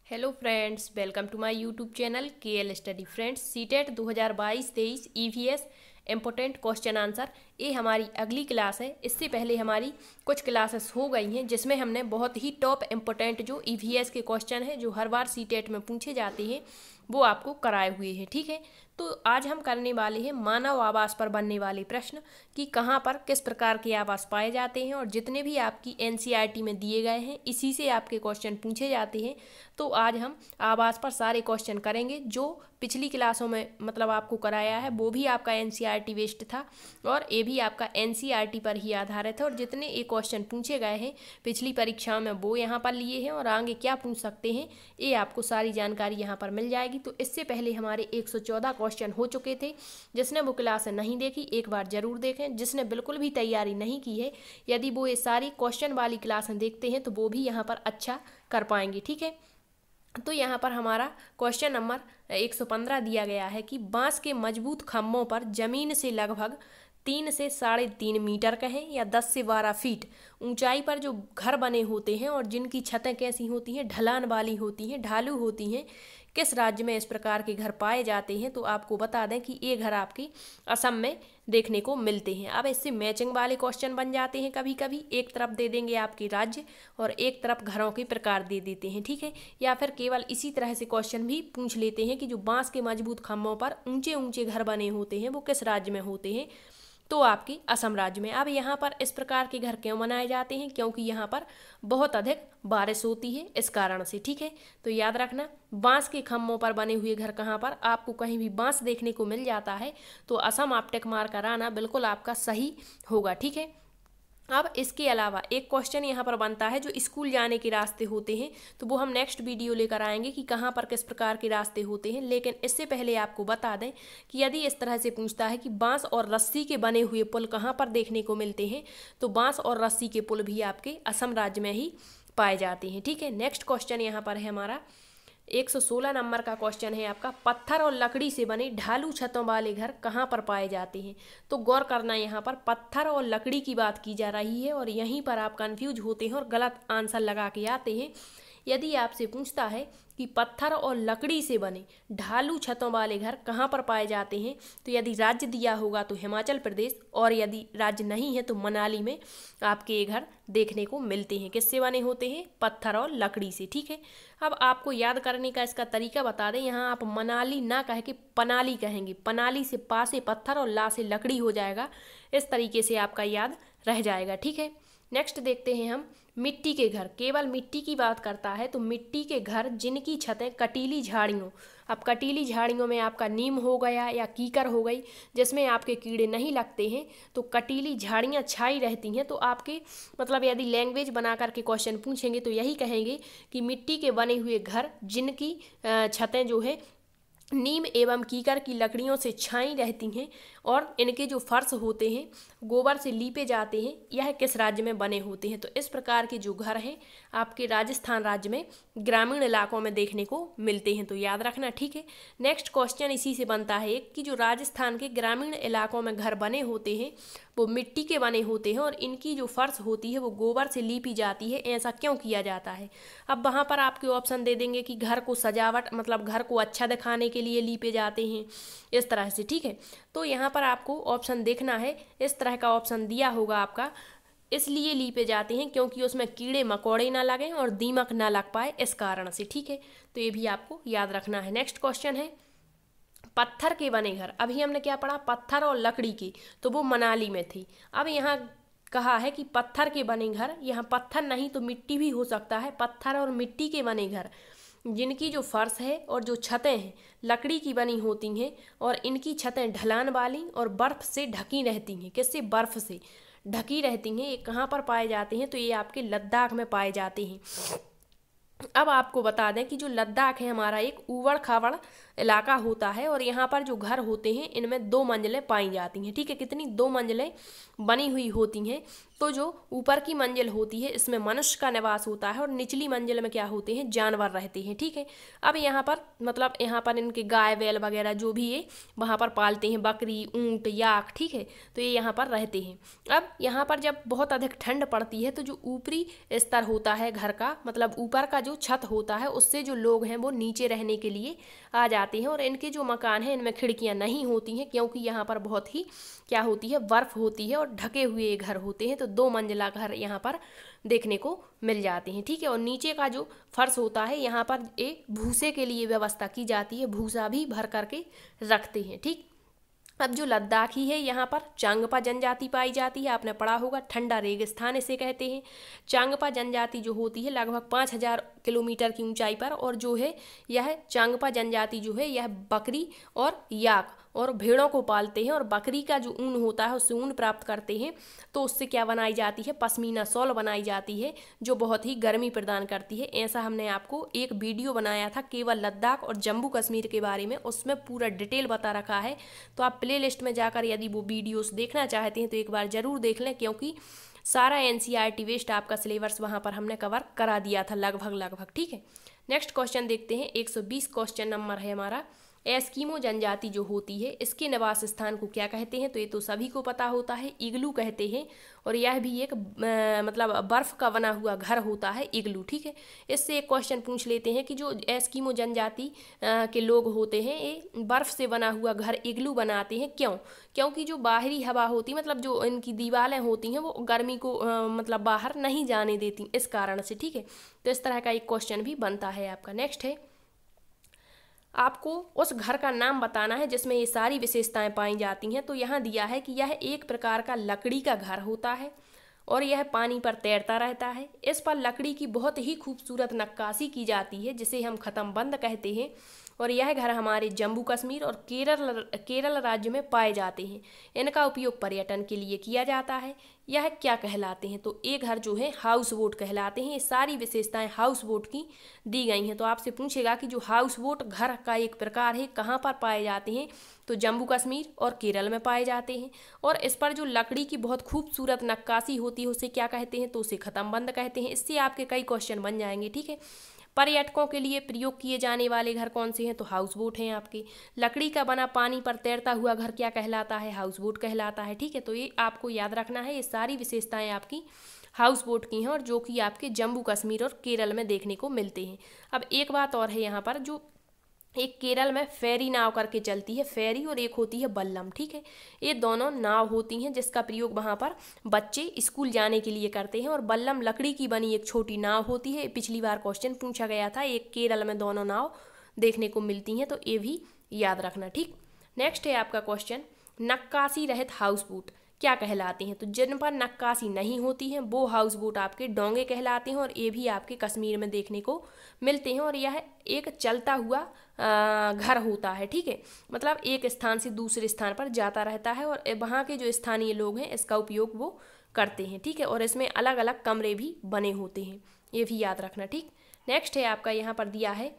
Hello friends, welcome to my YouTube channel KL study friends. CTET 2022-23 EVS important question answer ये हमारी अगली class है। इससे पहले हमारी कुछ क्लासेस हो गई हैं जिसमें हमने बहुत ही टॉप इम्पोर्टेंट जो ईवीएस के क्वेश्चन हैं जो हर बार सीटेट में पूछे जाते हैं वो आपको कराए हुए हैं। ठीक है, तो आज हम करने वाले हैं मानव आवास पर बनने वाले प्रश्न कि कहाँ पर किस प्रकार के आवास पाए जाते हैं, और जितने भी आपकी एनसीईआरटी में दिए गए हैं इसी से आपके क्वेश्चन पूछे जाते हैं। तो आज हम आवास पर सारे क्वेश्चन करेंगे जो पिछली क्लासों में मतलब आपको कराया है, वो भी आपका एनसीईआरटी बेस्ड था और ये भी आपका एनसीईआरटी पर ही आधारित है। और जितने ये क्वेश्चन पूछे गए हैं पिछली परीक्षाओं में वो यहाँ पर लिए हैं और आगे क्या पूछ सकते हैं ये आपको सारी जानकारी यहाँ पर मिल जाएगी। तो इससे पहले हमारे 114 क्वेश्चन हो चुके थे। जिसने वो क्लास नहीं देखी एक बार जरूर देखें। जिसने बिल्कुल भी तैयारी नहीं की है, यदि वो ये सारी क्वेश्चन वाली क्लासें देखते हैं तो वो भी यहाँ पर अच्छा कर पाएंगे। ठीक है, तो यहाँ पर हमारा क्वेश्चन नंबर 115 दिया गया है कि बांस के मजबूत खम्भों पर जमीन से लगभग 3 से 3.5 मीटर कहें या 10 से 12 फीट ऊंचाई पर जो घर बने होते हैं और जिनकी छतें कैसी होती हैं, ढलान वाली होती हैं, ढालू होती हैं, किस राज्य में इस प्रकार के घर पाए जाते हैं। तो आपको बता दें कि ये घर आपकी असम में देखने को मिलते हैं। अब इससे मैचिंग वाले क्वेश्चन बन जाते हैं। कभी कभी एक तरफ दे देंगे आपके राज्य और एक तरफ घरों के प्रकार दे देते हैं। ठीक है, या फिर केवल इसी तरह से क्वेश्चन भी पूछ लेते हैं कि जो बांस के मजबूत खम्भों पर ऊंचे ऊंचे घर बने होते हैं वो किस राज्य में होते हैं, तो आपके असम राज्य में। अब यहाँ पर इस प्रकार के घर क्यों बनाए जाते हैं, क्योंकि यहाँ पर बहुत अधिक बारिश होती है इस कारण से। ठीक है, तो याद रखना बांस के खम्भों पर बने हुए घर कहाँ पर आपको कहीं भी बांस देखने को मिल जाता है तो असम आप टिक मार कर आना बिल्कुल आपका सही होगा। ठीक है, अब इसके अलावा एक क्वेश्चन यहाँ पर बनता है जो स्कूल जाने के रास्ते होते हैं, तो वो हम नेक्स्ट वीडियो लेकर आएंगे कि कहाँ पर किस प्रकार के रास्ते होते हैं। लेकिन इससे पहले आपको बता दें कि यदि इस तरह से पूछता है कि बांस और रस्सी के बने हुए पुल कहाँ पर देखने को मिलते हैं, तो बांस और रस्सी के पुल भी आपके असम राज्य में ही पाए जाते हैं। ठीक है, नेक्स्ट क्वेश्चन यहाँ पर है हमारा 116 नंबर का क्वेश्चन है आपका, पत्थर और लकड़ी से बने ढालू छतों वाले घर कहाँ पर पाए जाते हैं। तो गौर करना, यहाँ पर पत्थर और लकड़ी की बात की जा रही है और यहीं पर आप कंफ्यूज होते हैं और गलत आंसर लगा के आते हैं। यदि आपसे पूछता है कि पत्थर और लकड़ी से बने ढालू छतों वाले घर कहाँ पर पाए जाते हैं, तो यदि राज्य दिया होगा तो हिमाचल प्रदेश, और यदि राज्य नहीं है तो मनाली में आपके ये घर देखने को मिलते हैं। किससे बने होते हैं? पत्थर और लकड़ी से। ठीक है, अब आपको याद करने का इसका तरीका बता दें। यहाँ आप मनाली ना कह के पनाली कहेंगे। पनाली से पा से पत्थर और ला से लकड़ी हो जाएगा। इस तरीके से आपका याद रह जाएगा। ठीक है, नेक्स्ट देखते हैं हम मिट्टी के घर। केवल मिट्टी की बात करता है तो मिट्टी के घर जिनकी छतें कटीली झाड़ियों, अब कटीली झाड़ियों में आपका नीम हो गया या कीकर हो गई जिसमें आपके कीड़े नहीं लगते हैं, तो कटीली झाड़ियाँ छाई रहती हैं। तो आपके मतलब यदि लैंग्वेज बना करके क्वेश्चन पूछेंगे तो यही कहेंगे कि मिट्टी के बने हुए घर जिनकी छतें जो है नीम एवं कीकर की लकड़ियों से छाई रहती हैं और इनके जो फर्श होते हैं गोबर से लीपे जाते हैं, यह किस राज्य में बने होते हैं। तो इस प्रकार के जो घर हैं आपके राजस्थान राज्य में ग्रामीण इलाकों में देखने को मिलते हैं, तो याद रखना। ठीक है, नेक्स्ट क्वेश्चन इसी से बनता है एक कि जो राजस्थान के ग्रामीण इलाकों में घर बने होते हैं वो मिट्टी के बने होते हैं और इनकी जो फर्श होती है वो गोबर से लीपी जाती है। ऐसा क्यों किया जाता है? अब वहाँ पर आपके ऑप्शन दे देंगे कि घर को सजावट मतलब घर को अच्छा दिखाने के लिए लीपे जाते हैं, इस तरह से। ठीक है, तो यहाँ पर आपको ऑप्शन देखना है, इस तरह का ऑप्शन दिया होगा आपका, इसलिए लीपे जाते हैं क्योंकि उसमें कीड़े मकोड़े ना लगें और दीमक ना लग पाए, इस कारण से। ठीक है, तो ये भी आपको याद रखना है। नेक्स्ट क्वेश्चन है पत्थर के बने घर। अभी हमने क्या पढ़ा? पत्थर और लकड़ी की, तो वो मनाली में थी। अब यहाँ कहा है कि पत्थर के बने घर, यहाँ पत्थर नहीं तो मिट्टी भी हो सकता है। पत्थर और मिट्टी के बने घर जिनकी जो फर्श है और जो छतें हैं लकड़ी की बनी होती हैं और इनकी छतें ढलान वाली और बर्फ से ढकी रहती हैं। किससे? बर्फ से ढकी रहती हैं। ये कहाँ पर पाए जाते हैं? तो ये आपके लद्दाख में पाए जाते हैं। अब आपको बता दें कि जो लद्दाख है हमारा एक ऊबड़ खाबड़ इलाका होता है और यहाँ पर जो घर होते हैं इनमें 2 मंजिलें पाई जाती हैं। ठीक है, कितनी? 2 मंजिलें बनी हुई होती हैं। तो जो ऊपर की मंजिल होती है इसमें मनुष्य का निवास होता है और निचली मंजिल में क्या होते हैं? जानवर रहते हैं। ठीक है, अब यहाँ पर मतलब यहाँ पर इनके गाय बैल वगैरह जो भी ये वहाँ पर पालते हैं, बकरी ऊँट याक। ठीक है, तो ये यहाँ पर रहते हैं। अब यहाँ पर जब बहुत अधिक ठंड पड़ती है तो जो ऊपरी स्तर होता है घर का मतलब ऊपर का जो छत होता है उससे जो लोग हैं वो नीचे रहने के लिए आ जाते हैं। और इनके जो मकान हैं इनमें खिड़कियां नहीं होती हैं, क्योंकि यहाँ पर बहुत ही क्या होती है, बर्फ होती है और ढके हुए घर होते हैं। तो 2 मंजिला घर यहाँ पर देखने को मिल जाते हैं, ठीक है। और नीचे का जो फर्श होता है यहाँ पर एक भूसे के लिए व्यवस्था की जाती है, भूसा भी भर करके रखते हैं, ठीक। अब जो लद्दाखी है यहाँ पर चांगपा जनजाति पाई जाती है, आपने पढ़ा होगा, ठंडा रेगिस्तान इसे कहते हैं। चांगपा जनजाति जो होती है लगभग 5000 किलोमीटर की ऊंचाई पर, और जो है यह चांगपा जनजाति जो है यह बकरी और याक और भेड़ों को पालते हैं, और बकरी का जो ऊन होता है उससे ऊन प्राप्त करते हैं। तो उससे क्या बनाई जाती है, पश्मीना शॉल बनाई जाती है, जो बहुत ही गर्मी प्रदान करती है। ऐसा हमने आपको एक वीडियो बनाया था केवल लद्दाख और जम्मू कश्मीर के बारे में, उसमें पूरा डिटेल बता रखा है। तो आप प्ले लिस्ट में जाकर यदि वो वीडियोस देखना चाहते हैं तो एक बार ज़रूर देख लें, क्योंकि सारा NCERT वेस्ट आपका सिलेबस वहाँ पर हमने कवर करा दिया था लगभग, ठीक है। नेक्स्ट क्वेश्चन देखते हैं, 120 क्वेश्चन नंबर है हमारा। एस्किमो जनजाति जो होती है इसके निवास स्थान को क्या कहते हैं, तो ये तो सभी को पता होता है, इग्लू कहते हैं। और यह भी एक मतलब बर्फ का बना हुआ घर होता है, इग्लू, ठीक है। इससे एक क्वेश्चन पूछ लेते हैं कि जो एस्किमो जनजाति के लोग होते हैं ये बर्फ से बना हुआ घर इग्लू बनाते हैं, क्यों? क्योंकि जो बाहरी हवा होती मतलब जो इनकी दीवारें होती हैं वो गर्मी को मतलब बाहर नहीं जाने देती, इस कारण से, ठीक है। तो इस तरह का एक क्वेश्चन भी बनता है आपका। नेक्स्ट है, आपको उस घर का नाम बताना है जिसमें ये सारी विशेषताएं पाई जाती हैं। तो यहाँ दिया है कि यह एक प्रकार का लकड़ी का घर होता है और यह पानी पर तैरता रहता है। इस पर लकड़ी की बहुत ही खूबसूरत नक्काशी की जाती है जिसे हम खत्मबंद कहते हैं। और यह घर हमारे जम्मू कश्मीर और केरल राज्य में पाए जाते हैं। इनका उपयोग पर्यटन के लिए किया जाता है। यह क्या कहलाते हैं, तो ये घर जो है हाउस बोट कहलाते हैं। ये सारी विशेषताएं हाउस बोट की दी गई हैं। तो आपसे पूछेगा कि जो हाउस बोट घर का एक प्रकार है कहाँ पर पाए जाते हैं, तो जम्मू कश्मीर और केरल में पाए जाते हैं। और इस पर जो लकड़ी की बहुत खूबसूरत नक्काशी होती है उसे क्या कहते हैं, तो उसे खत्मबंद कहते हैं। इससे आपके कई क्वेश्चन बन जाएंगे, ठीक है। पर्यटकों के लिए प्रयोग किए जाने वाले घर कौन से हैं, तो हाउस बोट हैं आपके। लकड़ी का बना पानी पर तैरता हुआ घर क्या कहलाता है, हाउस बोट कहलाता है, ठीक है। तो ये आपको याद रखना है, ये सारी विशेषताएं आपकी हाउस बोट की हैं और जो कि आपके जम्मू कश्मीर और केरल में देखने को मिलते हैं। अब एक बात और है यहाँ पर, जो एक केरल में फेरी नाव करके चलती है, फेरी, और एक होती है बल्लम, ठीक है। ये दोनों नाव होती हैं जिसका प्रयोग वहाँ पर बच्चे स्कूल जाने के लिए करते हैं। और बल्लम लकड़ी की बनी एक छोटी नाव होती है। पिछली बार क्वेश्चन पूछा गया था, एक केरल में दोनों नाव देखने को मिलती हैं, तो ये भी याद रखना, ठीक। नेक्स्ट है आपका क्वेश्चन, नक्काशी रहित हाउस बोट क्या कहलाते हैं, तो जिन पर नक्काशी नहीं होती है वो हाउस बोट आपके डोंगे कहलाते हैं। और ये भी आपके कश्मीर में देखने को मिलते हैं। और यह एक चलता हुआ घर होता है, ठीक है। मतलब एक स्थान से दूसरे स्थान पर जाता रहता है और वहाँ के जो स्थानीय लोग हैं इसका उपयोग वो करते हैं, ठीक है। और इसमें अलग अलग कमरे भी बने होते हैं, ये भी याद रखना, ठीक। नेक्स्ट है आपका यहाँ पर दिया है,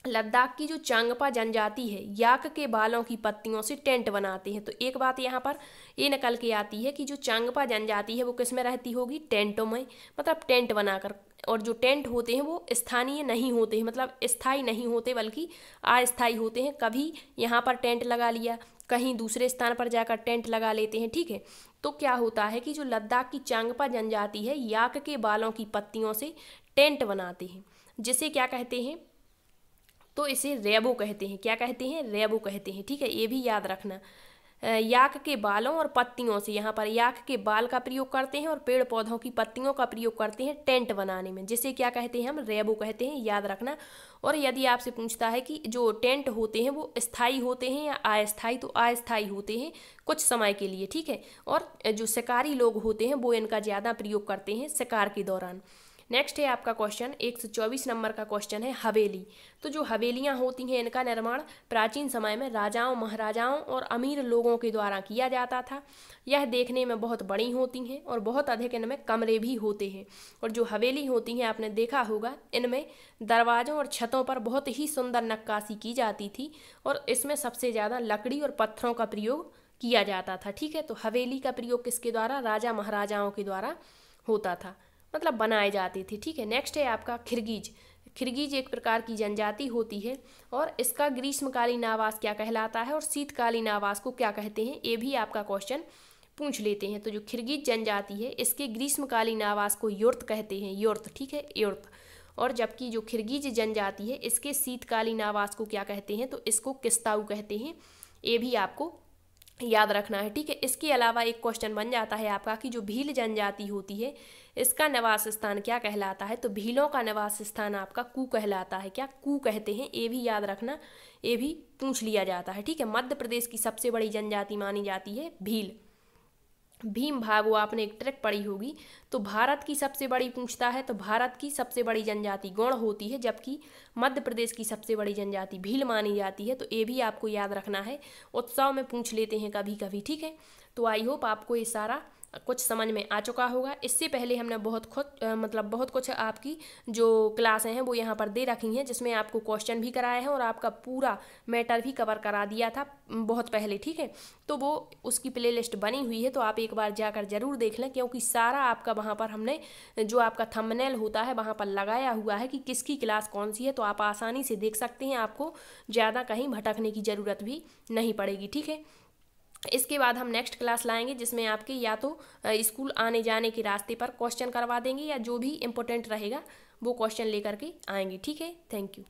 लद्दाख की जो चांगपा जनजाति है याक के बालों की पत्तियों से टेंट बनाते हैं। तो एक बात यहाँ पर ये निकल के आती है कि जो चांगपा जनजाति है वो किस में रहती होगी, टेंटों में, मतलब टेंट बनाकर। और जो टेंट होते हैं वो स्थानीय नहीं होते हैं, मतलब स्थायी नहीं होते बल्कि अस्थायी होते हैं। कभी यहाँ पर टेंट लगा लिया, कहीं दूसरे स्थान पर जाकर टेंट लगा लेते हैं, ठीक है। तो क्या होता है कि जो लद्दाख की चांगपा जनजाति है याक के बालों की पत्तियों से टेंट बनाते हैं, जिसे क्या कहते हैं, तो इसे रेबो कहते हैं। क्या कहते हैं, रेबो कहते हैं, ठीक है। ये भी याद रखना, याक के बालों और पत्तियों से, यहाँ पर याक के बाल का प्रयोग करते हैं और पेड़ पौधों की पत्तियों का प्रयोग करते हैं टेंट बनाने में, जिसे क्या कहते हैं, हम रेबो कहते हैं, याद रखना। और यदि आपसे पूछता है कि जो टेंट होते हैं वो स्थायी होते हैं या अस्थायी, तो अस्थायी होते हैं कुछ समय के लिए, ठीक है। और जो शिकारी लोग होते हैं वो इनका ज़्यादा प्रयोग करते हैं शिकार के दौरान। नेक्स्ट है आपका क्वेश्चन 124 नंबर का क्वेश्चन है, हवेली। तो जो हवेलियां होती हैं इनका निर्माण प्राचीन समय में राजाओं, महाराजाओं और अमीर लोगों के द्वारा किया जाता था। यह देखने में बहुत बड़ी होती हैं और बहुत अधिक इनमें कमरे भी होते हैं। और जो हवेली होती हैं आपने देखा होगा, इनमें दरवाज़ों और छतों पर बहुत ही सुंदर नक्काशी की जाती थी और इसमें सबसे ज़्यादा लकड़ी और पत्थरों का प्रयोग किया जाता था, ठीक है। तो हवेली का प्रयोग किसके द्वारा, राजा महाराजाओं के द्वारा होता था, मतलब बनाए जाते थे, ठीक है। नेक्स्ट है आपका खिरगीज। खिरगीज एक प्रकार की जनजाति होती है और इसका ग्रीष्मकालीन आवास क्या कहलाता है और शीतकालीन आवास को क्या कहते हैं, ये भी आपका क्वेश्चन पूछ लेते हैं। तो जो खिरगीज जनजाति है इसके ग्रीष्मकालीन आवास को युर्त कहते हैं, युर्त, ठीक है, युर्त। और जबकि जो किर्गिज जनजाति है इसके शीतकालीन आवास को क्या कहते हैं, तो इसको किस्ताऊ कहते हैं। ये भी आपको याद रखना है, ठीक है। इसके अलावा एक क्वेश्चन बन जाता है आपका कि जो भील जनजाति होती है इसका निवास स्थान क्या कहलाता है, तो भीलों का निवास स्थान आपका कू कहलाता है। क्या कू कहते हैं, ये भी याद रखना, ये भी पूछ लिया जाता है, ठीक है। मध्य प्रदेश की सबसे बड़ी जनजाति मानी जाती है भील। भीम भागो आपने एक ट्रिक पढ़ी होगी, तो भारत की सबसे बड़ी पूछता है, तो भारत की सबसे बड़ी जनजाति गौड़ होती है, जबकि मध्य प्रदेश की सबसे बड़ी जनजाति भील मानी जाती है। तो ये भी आपको याद रखना है, उत्सव में पूछ लेते हैं कभी कभी, ठीक है। तो आई होप आपको ये सारा कुछ समझ में आ चुका होगा। इससे पहले हमने बहुत कुछ आपकी जो क्लासें हैं वो यहाँ पर दे रखी हैं, जिसमें आपको क्वेश्चन भी कराए हैं और आपका पूरा मैटर भी कवर करा दिया था बहुत पहले, ठीक है। तो वो उसकी प्लेलिस्ट बनी हुई है, तो आप एक बार जाकर जरूर देख लें, क्योंकि सारा आपका वहाँ पर हमने जो आपका थंबनेल होता है वहाँ पर लगाया हुआ है कि किसकी क्लास कौन सी है, तो आप आसानी से देख सकते हैं। आपको ज़्यादा कहीं भटकने की ज़रूरत भी नहीं पड़ेगी, ठीक है। इसके बाद हम नेक्स्ट क्लास लाएंगे, जिसमें आपके या तो स्कूल आने जाने के रास्ते पर क्वेश्चन करवा देंगे, या जो भी इम्पोर्टेंट रहेगा वो क्वेश्चन लेकर के आएंगे, ठीक है। Thank you.